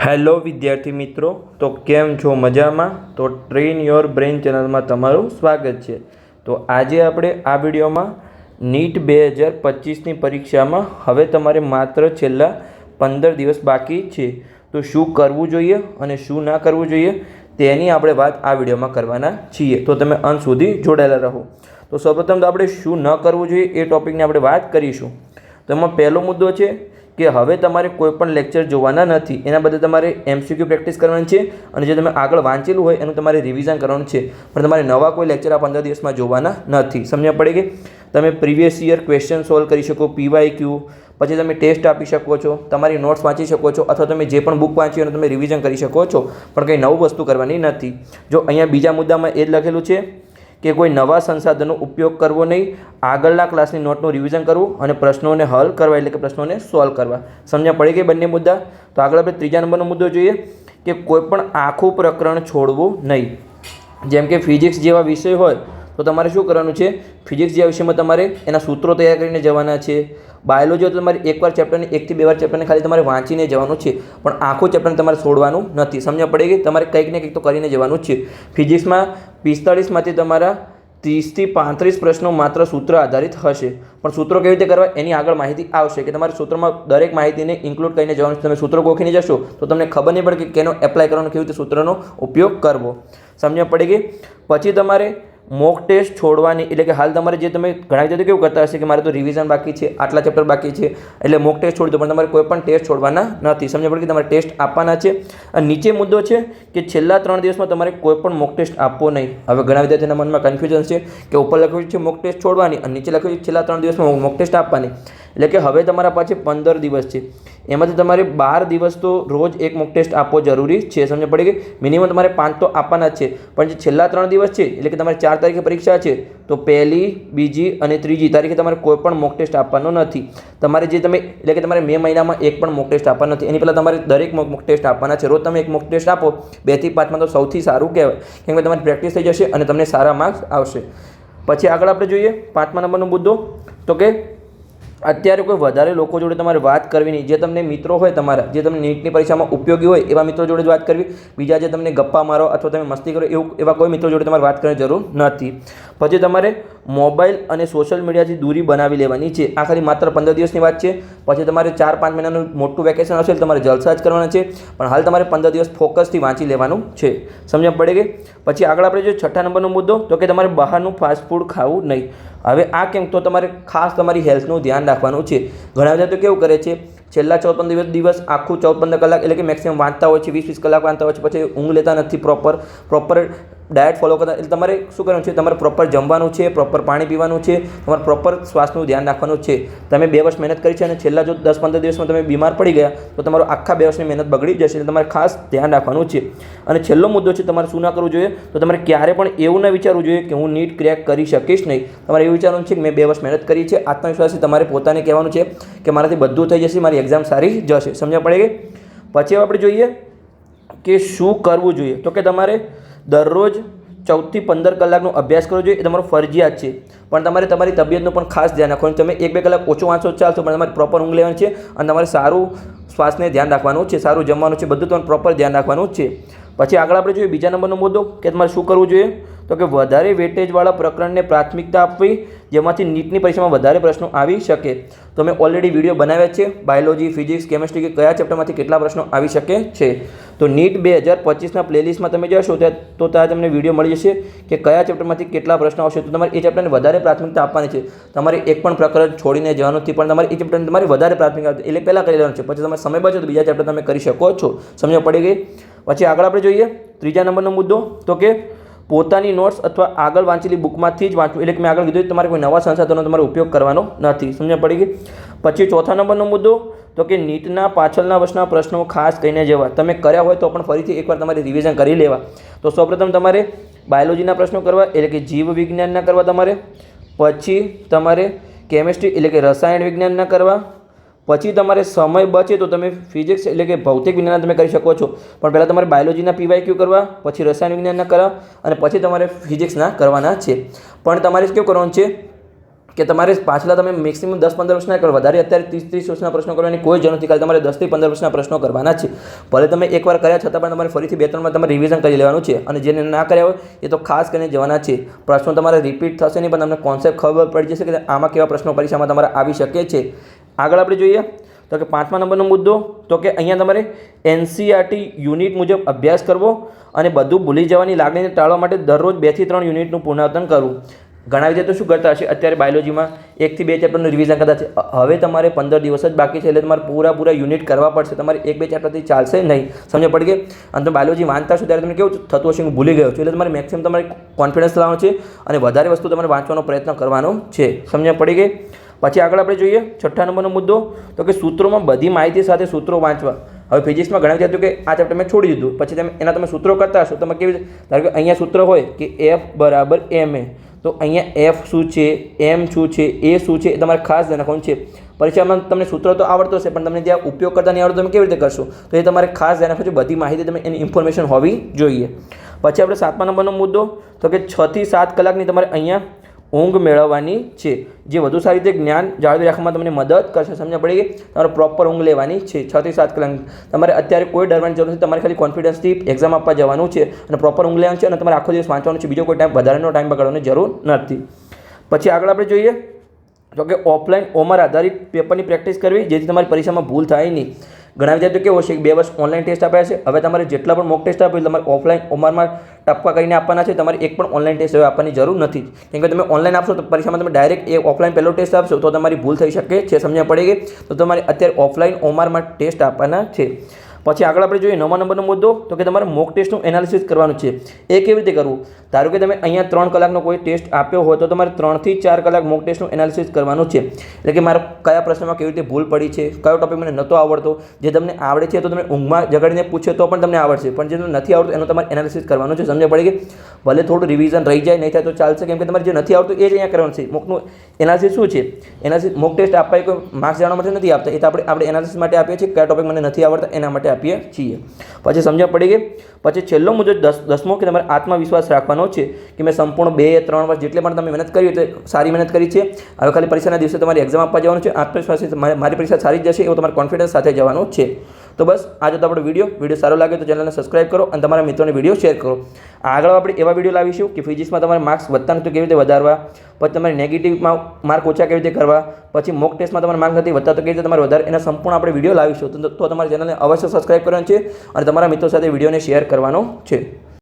Hello વિદ્યાર્થી મિત્રો, તો કેમ છો? મજામાં? તો ટ્રેન યોર બ્રેઇન ચેનલમાં તમારું સ્વાગત છે। તો આજે આપણે આ વિડીયોમાં નીટ 2025ની પરીક્ષામાં હવે તમારે માત્ર છેલ્લા 15 દિવસ બાકી છે, તો શું કરવું જોઈએ અને શું ના કરવું જોઈએ તેની આપણે વાત આ વિડીયોમાં કરવાના છીએ। તો તમે અંત સુધી જોડાયેલા રહો। તો સૌપ્રથમ તો આપણે શું ન કરવું જોઈએ એ ટોપિકની આપણે વાત કરીશું। તો એમાં પહેલો મુદ્દો છે કે હવે તમારે કોઈપણ લેક્ચર જોવાના નથી, એના બદલે તમારે MCQ પ્રેક્ટિસ કરવાની છે અને જે તમે આગળ વાંચેલું હોય એનું તમારે રિવિઝન કરવાનું છે, પણ તમારે નવા કોઈ લેક્ચર આ 15 દિવસમાં જોવાના નથી। સમજ્યા પડી ગઈ? તમે પ્રીવિયસ યર ક્વેશ્ચન સોલ્વ કરી શકો, PYQ, પછી તમે ટેસ્ટ આપી શકો છો, તમારી નોટ્સ વાંચી શકો છો, અથવા તમે જે પણ બુક વાંચી એનું તમે રિવિઝન કરી શકો છો, પણ કંઈ નવું વસ્તુ કરવાની નથી। જો અહીંયા બીજા મુદ્દામાં એ જ લખેલું છે કે કોઈ નવા સંસાધનનો ઉપયોગ કરવો નહીં, આગળના ક્લાસની નોટનું રિવિઝન કરવું અને પ્રશ્નોને હલ કરવા, એટલે કે પ્રશ્નોને સોલ્વ કરવા। સમજ્યા પડી ગઈ બંને મુદ્દા? તો આગળ આપણે ત્રીજા નંબરનો મુદ્દો જોઈએ કે કોઈ પણ આખું પ્રકરણ છોડવું નહીં। જેમ કે ફિઝિક્સ જેવા વિષય હોય તો તમારે શું કરવાનું છે? ફિઝિક્સ જેવા વિષયમાં તમારે એના સૂત્રો તૈયાર કરીને જવાના છે। બાયોલોજી તો તમારે એકવાર ચેપ્ટરને 1 થી 2 વાર ચેપ્ટરને ખાલી તમારે વાંચીને જવાનું છે, પણ આખું ચેપ્ટરને તમારે છોડવાનું નથી। સમજ્યા પડી ગઈ? તમારે કંઈક ને કંઈક તો કરીને જવાનું જ છે। ફિઝિક્સમાં 45માંથી તમારા 30 થી 35 પ્રશ્નો માત્ર સૂત્ર આધારિત હશે, પણ સૂત્રો કેવી રીતે કરવા એની આગળ માહિતી આવશે કે તમારે સૂત્રમાં દરેક માહિતીને ઇન્ક્લુડ કરીને જવાનું છે। તમે સૂત્રો ગોખીને જશો તો તમને ખબર નહીં પડે કે કેનો એપ્લાય કરવાનો, કેવી રીતે સૂત્રનો ઉપયોગ કરવો। સમજ્યા પડી ગઈ? પછી તમારે મોક ટેસ્ટ છોડવાની, એટલે કે હાલ તમારે જે તમે ઘણા વિદ્યાર્થીઓ કેવું કરતા હશે કે મારે તો રિવિઝન બાકી છે, આટલા ચેપ્ટર બાકી છે એટલે મોક ટેસ્ટ છોડી દો, પણ તમારે કોઈ પણ ટેસ્ટ છોડવાના નથી। સમજ પડી કે તમારે ટેસ્ટ આપવાના છે। અને નીચે મુદ્દો છે કે છેલ્લા 3 દિવસમાં તમારે કોઈ પણ મોક ટેસ્ટ આપવો નહીં। હવે ઘણા વિદ્યાર્થીઓના મનમાં કન્ફ્યુઝન છે કે ઉપર લખ્યું છે મોક ટેસ્ટ છોડવાની અને નીચે લખ્યું છે છેલ્લા 3 દિવસમાં મોક ટેસ્ટ આપવાની, એટલે કે હવે તમારા પાસે 15 દિવસ છે, એમાંથી તમારે 12 દિવસ તો રોજ એક મોક ટેસ્ટ આપવો જરૂરી છે। સમજ પડી ગઈ? મિનિમમ તમારે 5 તો આપવાના જ છે, પણ જે છેલ્લા 3 દિવસ છે એટલે કે તમારે 4 તારીખે પરીક્ષા છે તો 1લી, 2જી અને 3જી તારીખે તમારે કોઈ પણ મોક ટેસ્ટ આપવાનો નથી। તમારે જે તમે એટલે કે તમારે મે મહિનામાં એક પણ મોક ટેસ્ટ આપવાનો નથી, એની પહેલાં તમારે દરેક મોક ટેસ્ટ આપવાના છે। રોજ તમે એક મોક ટેસ્ટ આપો 2 થી 5માં તો સૌથી સારું કહેવાય, કેમ કે તમારી પ્રેક્ટિસ થઈ જશે અને તમને સારા માર્ક્સ આવશે। પછી આગળ આપણે જોઈએ 5મા નંબરનો મુદ્દો, તો કે અત્યારે કોઈ વધારે લોકો જોડે તમારે વાત કરવી નહીં। જે તમને મિત્રો હોય તમારા, જે તમને નીટની પરીક્ષામાં ઉપયોગી હોય એવા મિત્રો જોડે જ વાત કરવી, બીજા જે તમને ગપ્પા મારો અથવા તમે મસ્તી કરો એવા કોઈ મિત્રો જોડે તમારે વાત કરવાની જરૂર નથી। પછી તમારે મોબાઈલ અને સોશિયલ મીડિયાથી દૂરી બનાવી લેવાની છે। આ ખાલી માત્ર 15 દિવસની વાત છે, પછી તમારે 4-5 મહિનાનું મોટું વેકેશન હશે તમારે જલસા જ કરવાના છે, પણ હાલ તમારે 15 દિવસ ફોકસથી વાંચી લેવાનું છે। સમજ પડી ગઈ? પછી આગળ આપણે જોઈએ 6ઠા નંબરનો મુદ્દો, તો કે તમારે બહારનું ફાસ્ટ ફૂડ ખાવું નહીં। હવે આ કેમ? તો તમારે ખાસ તમારી હેલ્થનું ધ્યાન રાખવાનું છે। ઘણા બધા તો કેવું કરે છે, છેલ્લા 14-15 દિવસ આખું 14-15 કલાક એટલે કે મેક્સિમમ વાંચતા હોય છે, 20-20 કલાક વાંચતા હોય છે, પછી ઊંઘ લેતા નથી, પ્રોપર ડાયટ ફોલો કરતા। એટલે તમારે શું કરવાનું છે? તમારે પ્રોપર જમવાનું છે, પ્રોપર પાણી પીવાનું છે, તમારે પ્રોપર શ્વાસનું ધ્યાન રાખવાનું છે। તમે 2 વર્ષ મહેનત કરી છે અને છેલ્લા જો 10-15 દિવસમાં તમે બીમાર પડી ગયા તો તમારું આખા 2 વર્ષની મહેનત બગડી જશે, એટલે તમારે ખાસ ધ્યાન રાખવાનું છે। અને છેલ્લો મુદ્દો છે તમારે શું ના કરવું જોઈએ, તો તમારે ક્યારે પણ એવું ના વિચારવું જોઈએ કે હું નીટ ક્રેક કરી શકીશ નહીં। તમારે એવું વિચારવાનું છે કે મેં 2 વર્ષ મહેનત કરી છે, આત્મવિશ્વાસથી તમારે પોતાને કહેવાનું છે કે મારાથી બધું થઈ જશે, મારી એક્ઝામ સારી જશે। સમજણ પડી ગઈ? પછી આપણે જોઈએ કે શું કરવું જોઈએ, તો કે તમારે દરરોજ 14 થી 15 કલાકનો અભ્યાસ કરવો જોઈએ, એ તમારો ફરજિયાત છે, પણ તમારે તમારી તબિયતનું પણ ખાસ ધ્યાન રાખવાનું। તમે 1-2 કલાક ઓછું વાંચો ચાલશો, પણ તમારે પ્રોપર ઊંઘ લેવાની છે અને તમારે સારું શ્વાસને ધ્યાન રાખવાનું છે, સારું જમવાનું છે, બધું તમારે પ્રોપર ધ્યાન રાખવાનું છે। પછી આગળ આપણે જોઈએ બીજા નંબરનો મુદ્દો કે તમારે શું કરવું જોઈએ, તો કે વધારે વેટેજવાળા પ્રકરણને પ્રાથમિકતા આપવી, જેમાંથી નીટની પરીક્ષામાં વધારે પ્રશ્નો આવી શકે। તો મેં ઓલરેડી વિડીયો બનાવ્યા છે, બાયોલોજી, ફિઝિક્સ, કેમિસ્ટ્રી કે કયા ચેપ્ટરમાંથી કેટલા પ્રશ્નો આવી શકે છે। તો નીટ 2025ના પ્લેલિસ્ટમાં તમે જશો તો ત્યાં તમને વિડીયો મળી જશે કે કયા ચેપ્ટરમાંથી કેટલા પ્રશ્નો આવશે। તો તમારે એ ચેપ્ટરને વધારે પ્રાથમિકતા આપવાની છે, તમારે એક પણ પ્રકરણ છોડીને જવાનું નથી, પણ તમારે એ ચેપ્ટરને તમારી વધારે પ્રાથમિકતા એટલે પહેલાં કરી લેવાનું છે, પછી તમારે સમય બચે તો બીજા ચેપ્ટર તમે કરી શકો છો। સમજ પડી ગઈ? પછી આગળ આપણે જોઈએ 3જા નંબરનો મુદ્દો, તો કે પોતાની નોટ્સ અથવા આગળ વાંચેલી બુકમાંથી જ વાંચવું, એટલે કે મેં આગળ કીધું તમારે કોઈ નવા સંસાધનો તમારે ઉપયોગ કરવાનો નથી। સમજ પડી ગઈ? પછી 4થા નંબરનો મુદ્દો, તો કે નીટના પાછળના વર્ષના પ્રશ્નો ખાસ કહીને જવા। તમે કર્યા હોય તો પણ ફરીથી એકવાર તમારે રિવિઝન કરી લેવા। તો સૌપ્રથમ તમારે બાયોલોજીના પ્રશ્નો કરવા, એટલે કે જીવ વિજ્ઞાનના કરવા તમારે, પછી તમારે કેમિસ્ટ્રી એટલે કે રસાયણ વિજ્ઞાનના કરવા, પછી તમારે સમય બચે તો તમે ફિઝિક્સ એટલે કે ભૌતિક વિજ્ઞાન તમે કરી શકો છો, પણ પહેલાં તમારે બાયોલોજીના PYQ કરવા, પછી રસાયણ વિજ્ઞાનના કરવા અને પછી તમારે ફિઝિક્સના કરવાના છે। પણ તમારે કેવું કરવાનું છે કે તમારે પાછલા તમે મેક્સિમમ 10-15 વર્ષના કરો, વધારે અત્યારે 30-30 વર્ષના પ્રશ્નો કરવાની કોઈ જરૂર નથી. ખાલી તમારે 10 થી 15 વર્ષના પ્રશ્નો કરવાના છે. ભલે તમે એકવાર કર્યા છતાં પણ તમારે ફરીથી 2-3 વાર તમારે રિવિઝન કરી લેવાનું છે. અને જેને ના કર્યા હોય એ તો ખાસ કરીને જવાના છે. પ્રશ્નો તમારે રિપીટ થશે નહીં, પણ તમને કોન્સેપ્ટ ખબર પડી જશે કે આમાં કેવા પ્રશ્નો પરીક્ષામાં તમારે આવી શકે છે. આગળ આપણે જોઈએ તો કે 5મા નંબરનો મુદ્દો, તો કે અહીંયા તમારે NCERT યુનિટ મુજબ અભ્યાસ કરવો અને બધું ભૂલી જવાની લાગણીને ટાળવા માટે દરરોજ 2 થી 3 યુનિટનું પુનરાવર્તન કરવું. ઘણા વિદ્યાર્થીઓ શું કરતા હશે, અત્યારે બાયોલોજીમાં 1 થી 2 ચેપ્ટરનું રિવિઝન કરતા છે. હવે તમારે 15 દિવસ જ બાકી છે, એટલે તમારે પૂરા યુનિટ કરવા પડશે. તમારે 1-2 ચેપ્ટરથી ચાલશે નહીં. સમજ પડી ગઈ? અને તમે બાયોલોજી વાંચતા છો ત્યારે તમને કેવું થતું હશે, હું ભૂલી ગયો છું. એટલે તમારે મેક્સિમમ તમારે કોન્ફિડન્સ લાવવાનો છે અને વધારે વસ્તુ તમારે વાંચવાનો પ્રયત્ન કરવાનો છે. સમજ પડી ગઈ? પછી આગળ આપણે જોઈએ 6ઠા નંબરનો મુદ્દો, તો કે સૂત્રોમાં બધી માહિતી સાથે સૂત્રો વાંચવા. હવે ફિઝિક્સમાં ઘણા વિદ્યાર્થીઓ કે આ ચેપ્ટર મેં છોડી દીધું, પછી તમે સૂત્રો કરતા હશો. તમે કેવી રીતે, ધારો કે અહીંયા સૂત્ર હોય કે F = ma, તો અહીંયા F શું છે, M શું છે, A શું છે, એ તમારે ખાસ ધ્યાન રાખવાનું છે. પરીક્ષામાં તમને સૂત્ર તો આવડતો હશે, પણ તમને ત્યાં ઉપયોગ કરતા નહીં આવડતો, તમે કેવી રીતે કરશો? તો એ તમારે ખાસ ધ્યાન રાખવું છે. બધી માહિતી તમે એની ઇન્ફોર્મેશન હોવી જોઈએ. પછી આપણે 7મા નંબરનો મુદ્દો, તો કે 6 થી 7 કલાકની તમારે અહીંયા ઊંઘ મેળવવાની છે, જે વધુ સારી રીતે જ્ઞાન જાળવી રાખવામાં તમને મદદ કરશે. સમજ પડી ગઈ? તમારે પ્રોપર ઊંઘ લેવાની છે 6 થી 7 કલાક. તમારે અત્યારે કોઈ ડરવાની જરૂર નથી. તમારે ખાલી કોન્ફિડન્સથી એક્ઝામ આપવા જવાનું છે અને પ્રોપર ઊંઘ લેવાનું છે, અને તમારે આખો દિવસ વાંચવાનું છે. બીજો કોઈ વધારેનો ટાઈમ બગાડવાની જરૂર નથી. પછી આગળ આપણે જોઈએ તો કે ઓફલાઈન OMR આધારિત પેપરની પ્રેક્ટિસ કરવી, જેથી તમારી પરીક્ષામાં ભૂલ થાય નહીં. ઘણા વિદ્યાર્થીઓ કેવો છે કે 2 વર્ષ ઓનલાઈન ટેસ્ટ આપ્યા છે. હવે તમારે જેટલા પણ મોક ટેસ્ટ આપ્યું તમારે ઓફલાઈન OMRમાં ટપકા કરીને આપવાના છે. તમારે એક પણ ઓનલાઈન ટેસ્ટ હવે આપવાની જરૂર નથી. કેમ કે તમે ઓનલાઈન આપશો તો પરીક્ષામાં તમે ડાયરેક્ટ એ ઓફલાઈન પહેલો ટેસ્ટ આપશો તો તમારી ભૂલ થઈ શકે છે. સમજ્યા પડી ગઈ? તો તમારે અત્યારે ઓફલાઈન OMRમાં ટેસ્ટ આપવાના છે. પછી આગળ આપણે જોઈએ 9મા નંબરનો મુદ્દો, તો કે તમારે મોક ટેસ્ટનું એનાલિસિસ કરવાનું છે. એ કેવી રીતે કરવું? ધારો કે તમે અહીંયા 3 કલાકનો કોઈ ટેસ્ટ આપ્યો હોય તો તમારે 3 થી 4 કલાક મોક ટેસ્ટનું એનાલિસિસ કરવાનું છે. એટલે કે મારે કયા પ્રશ્નમાં કેવી રીતે ભૂલ પડી છે, કયો ટોપિક મને નહોતો આવડતો. જે તમને આવડે છે તો તમે ઊંઘમાં જગાડીને પૂછે તો પણ તમને આવડશે, પણ જે તમને નથી આવડતું એનું તમારે એનાલિસિસ કરવાનું છે. સમજ પડી ગઈ? ભલે થોડું રિવિઝન રહી જાય, નહીં થાય તો ચાલશે, કેમ કે તમારે જે નથી આવડતું એ જ અહીંયા કરવાનું છે. મોકનું એનાલિસિસ શું છે? એનાલિસિસ મોક ટેસ્ટ આપવા કોઈ માર્ક્સ જાણવા માટે નથી આપતા. એ તો આપણે એનાલિસિસ માટે આપીએ છીએ, કયા ટોપિક મને નથી આવડતા એના માટે આપીએ છીએ. પછી સમજણ પડી ગઈ? પછી છેલ્લો મુદ્દો 10મો, કે તમારે આત્મવિશ્વાસ રાખવાનો છે કે મેં સંપૂર્ણ 2-3 વર્ષ જેટલી પણ તમે મહેનત કરી એટલે સારી મહેનત કરી છે. હવે ખાલી પરીક્ષાના દિવસે તમારી એક્ઝામ આપવા જવાનું છે. આત્મવિશ્વાસ મારી પરીક્ષા સારી જશે એવો તમારે કોન્ફિડન્સ સાથે જવાનું છે. તો બસ આજે તો આપણો વિડીયો સારો લાગે તો ચેનલને સબસ્ક્રાઇબ કરો અને તમારા મિત્રોને વિડીયો શેર કરો. આગળ આપણે એવા વિડીયો લાવીશું કે ફિઝિક્સમાં તમારે માર્ક્સ વધતા નથી કેવી રીતે વધારવા, પછી તમારે નેગેટિવમાં માર્ક ઓછા કેવી રીતે કરવા, પછી મોક ટેસ્ટમાં તમારે માર્ક નથી વધતા તો કેવી રીતે તમારે વધારે, એના સંપૂર્ણ આપણે વિડીયો લાવીશું. તો તમારી ચેનલને અવશ્ય સબસ્ક્રાઇબ કરવાનું છે અને તમારા મિત્રો સાથે વિડીયોને શેર કરવાનો છે.